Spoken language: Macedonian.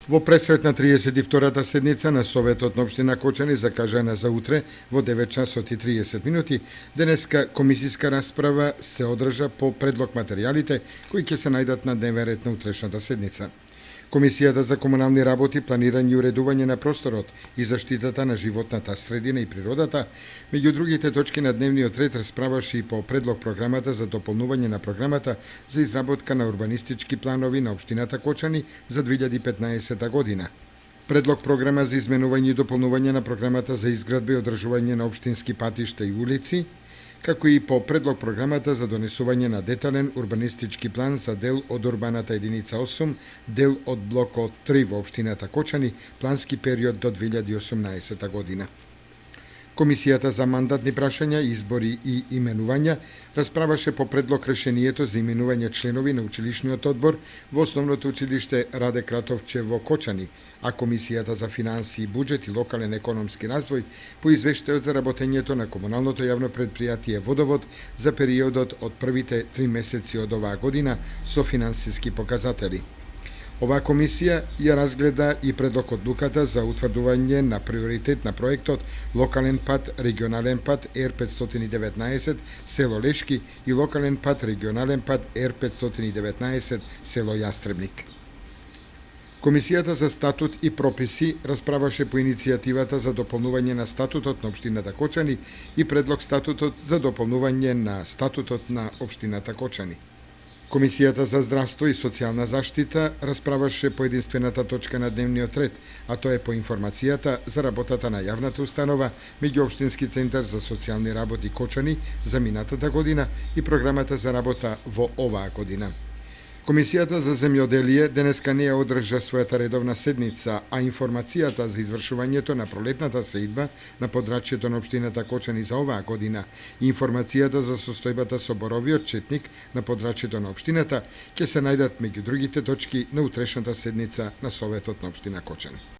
Во пресрет на 32-та седница на Советот на Општина Кочани, закажана за утре во 9 часот и 30 минути, денеска комисиска расправа се одржа по предлог материјалите кои ќе се најдат на дневен ред на утрешната седница. Комисијата за комунални работи, планирање и уредување на просторот и заштитата на животната средина и природата, меѓу другите точки на дневниот ред расправаше и по предлог програмата за дополнување на програмата за изработка на урбанистички планови на Општината Кочани за 2015 година. Предлог програма за изменување и дополнување на програмата за изградба и одржување на општински патишта и улици, како и по предлог програмата за донесување на детален урбанистички план за дел од урбаната единица 8, дел од блокот 3 во Општината Кочани, плански период до 2018 година. Комисијата за мандатни прашања, избори и именувања расправаше по предлог решението за именување членови на училишниот одбор во Основното училиште Раде Кратовче во Кочани, а Комисијата за финансии, буџет и локален економски развој по извештајот за работењето на комуналното јавно предпријатие Водовод за периодот од првите 3 месеци од оваа година со финансиски показатели. Оваа комисија ја разгледа и предлог одлуката за утврдување на приоритет на проектот Локален пат, регионален пат Р519 село Лешки и локален пат, регионален пат Р519 село Јастребник. Комисијата за статут и прописи расправаше по иницијативата за дополнување на статутот на Општината Кочани и предлог статутот за дополнување на статутот на Општината Кочани. Комисијата за здравство и социјална заштита расправаше по единствената точка на дневниот ред, а тоа е по информацијата за работата на јавната установа Меѓуопштински центар за социјални работи Кочани за минатата година и програмата за работа во оваа година. Комисијата за земјоделие денеска не ја одржа својата редовна седница, а информацијата за извршувањето на пролетната сеидба на подрачјето на Општината Кочани за оваа година и информацијата за состојбата со боровиот четник на подрачјето на Општината ќе се најдат меѓу другите точки на утрешната седница на Советот на Општина Кочани.